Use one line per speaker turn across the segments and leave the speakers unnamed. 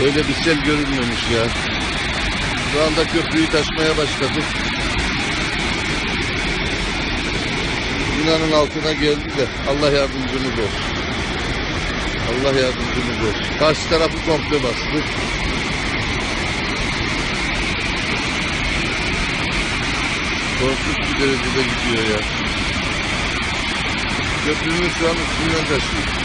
Öyle bir sel görülmemiş ya. Şu anda köprüyü taşmaya başladık. Binanın altına geldi de Allah yardımcımız olsun. Allah yardımcımız olsun. Karşı tarafı komple bastı. Korkunç bir derecede gidiyor ya. Köprünün şu an üstünden taşıyor.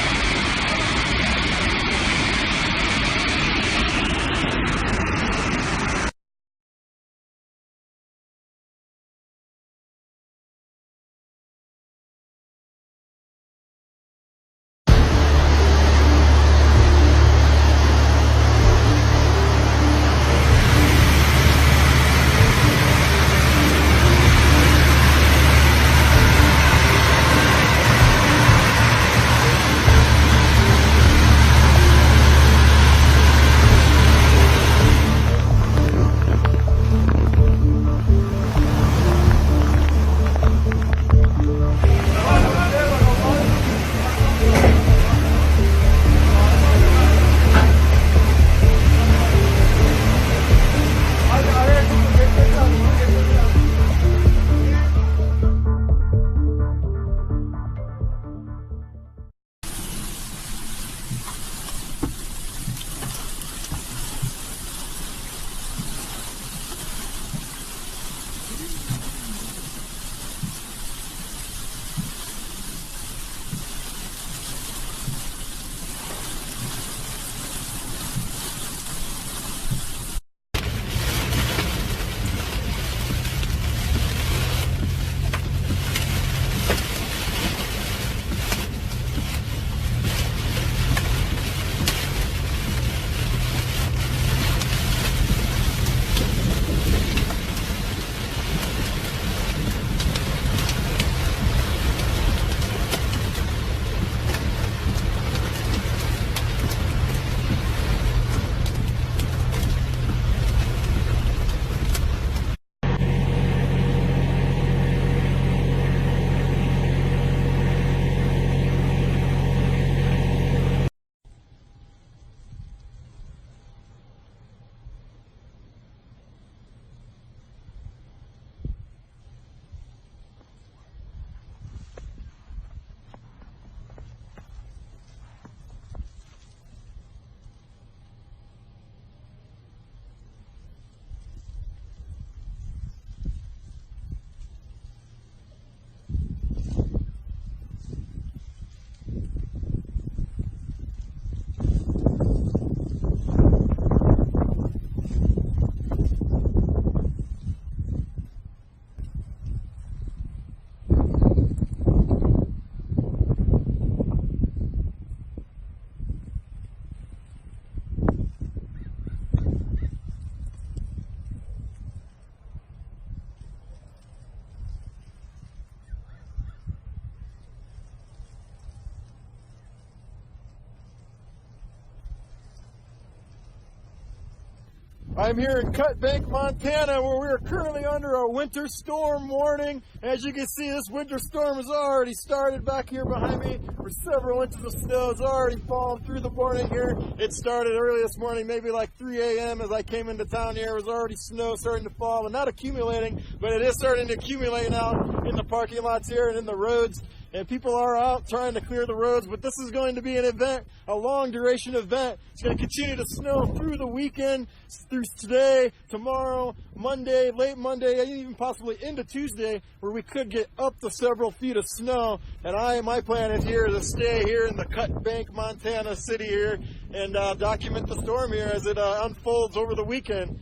I'm here in Cut Bank, Montana, where we are currently under a winter storm warning. As you can see, this winter storm has already started back here behind me. For several inches of snow has already fallen through the morning here. It started early this morning, maybe like 3 a.m. as I came into town here. It was already snow starting to fall, and not accumulating, but it is starting to accumulate now in the parking lots here and in the roads. And people are out trying to clear the roads, but this is going to be an event, a long duration event. It's going to continue to snow through the weekend, through today, tomorrow, Monday, late Monday, and even possibly into Tuesday, where we could get up to several feet of snow. And my plan is here to stay here in the Cut Bank, Montana city here and document the storm here as it unfolds over the weekend.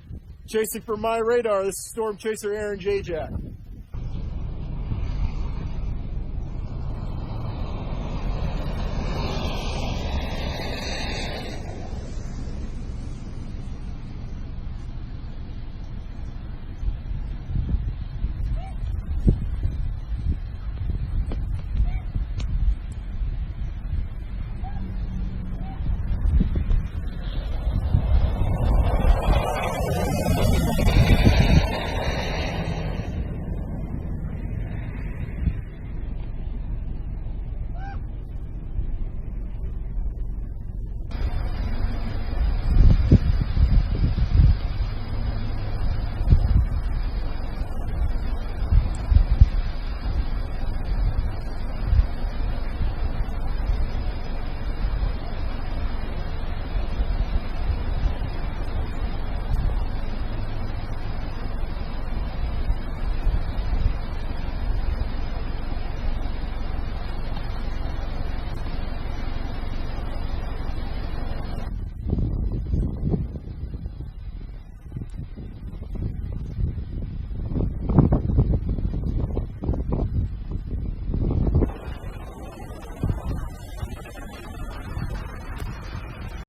Chasing for my radar, this is Storm Chaser Aaron J. Jack.